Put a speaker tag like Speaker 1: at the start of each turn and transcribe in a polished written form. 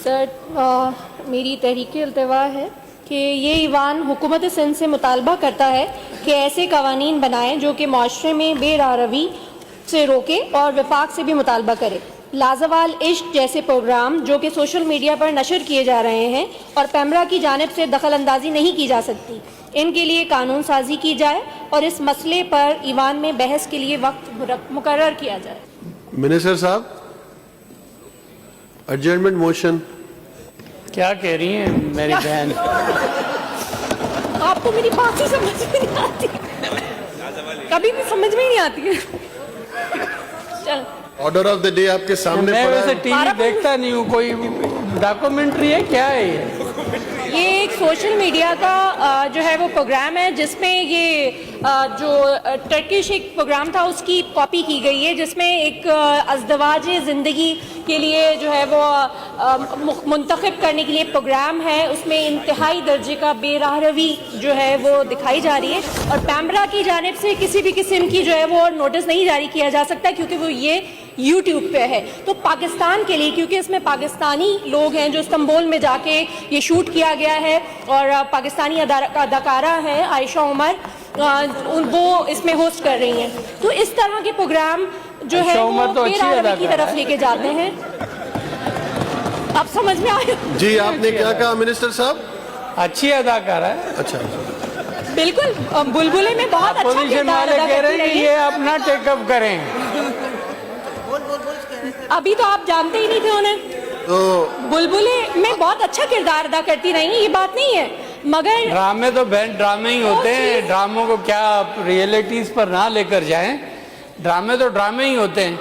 Speaker 1: Sir, मेरी तहरीक अल्तवा है कि ये ईवान हुकूमत सिंध से मुतालबा करता है कि ऐसे कवानीन बनाएं जो कि माशरे में बेरारवी से रोके और वफाक से भी मुतालबा करे। लाजवाल इश्क जैसे प्रोग्राम जो कि सोशल मीडिया पर नशर किए जा रहे हैं और पैमरा की जानिब से दखल अंदाजी नहीं की जा सकती, इनके लिए कानून साजी की जाए और इस मसले पर ईवान में बहस के लिए वक्त मुकर्रर किया जाए।
Speaker 2: मिनिस्टर साहब, एडजर्नमेंट मोशन।
Speaker 3: क्या कह रही हैं मेरी बहन?
Speaker 1: आपको मेरी बात ही समझ में नहीं आती, कभी भी समझ में ही नहीं आती है। चल,
Speaker 2: ऑर्डर ऑफ द डे आपके सामने
Speaker 3: मैं
Speaker 2: पड़ा
Speaker 3: वैसे
Speaker 2: है।
Speaker 3: टीवी देखता नहीं हूँ, कोई डॉक्यूमेंट्री है क्या है
Speaker 1: ये एक सोशल मीडिया का जो है वो प्रोग्राम है जिसमें ये जो टर्किश एक प्रोग्राम था उसकी कॉपी की गई है, जिसमें एक अज़दवाज ज़िंदगी के लिए जो है वो मुंतखब करने के लिए प्रोग्राम है। उसमें इंतहाई दर्जे का बेराहरवी जो है वो दिखाई जा रही है और पैमरा की जानिब से किसी भी किस्म की जो है वो नोटिस नहीं जारी किया जा सकता क्योंकि वो ये यूट्यूब पे है। तो पाकिस्तान के लिए, क्योंकि इसमें पाकिस्तानी लोग हैं जो इस्तांबुल में जाके ये शूट किया गया है और पाकिस्तानी अदाकारा है आयशा उमर, वो इसमें होस्ट कर रही हैं। तो इस तरह के प्रोग्राम जो है वो बेरारवी की तरफ लेके जाते हैं। आप समझ में आए?
Speaker 2: जी, आपने क्या कहा मिनिस्टर साहब?
Speaker 3: अच्छी अदाकार है।
Speaker 2: अच्छा,
Speaker 1: बिल्कुल, बुलबुले में बहुत अच्छा
Speaker 3: अपोजिशन
Speaker 1: किरदार
Speaker 3: वाले
Speaker 1: अदा
Speaker 3: कह
Speaker 1: करती
Speaker 3: रहे हैं
Speaker 1: रही
Speaker 3: ये
Speaker 1: है।
Speaker 3: अपना टेकअप करें।
Speaker 1: अभी तो आप जानते ही नहीं थे उन्हें।
Speaker 2: तो
Speaker 1: बुलबुले में बहुत अच्छा किरदार अदा करती रही, ये बात नहीं है, मगर
Speaker 3: ड्रामे तो बहन ड्रामे ही होते हैं। ड्रामों को क्या आप रियलिटीज पर ना लेकर जाएं, ड्रामे तो ड्रामे ही होते हैं।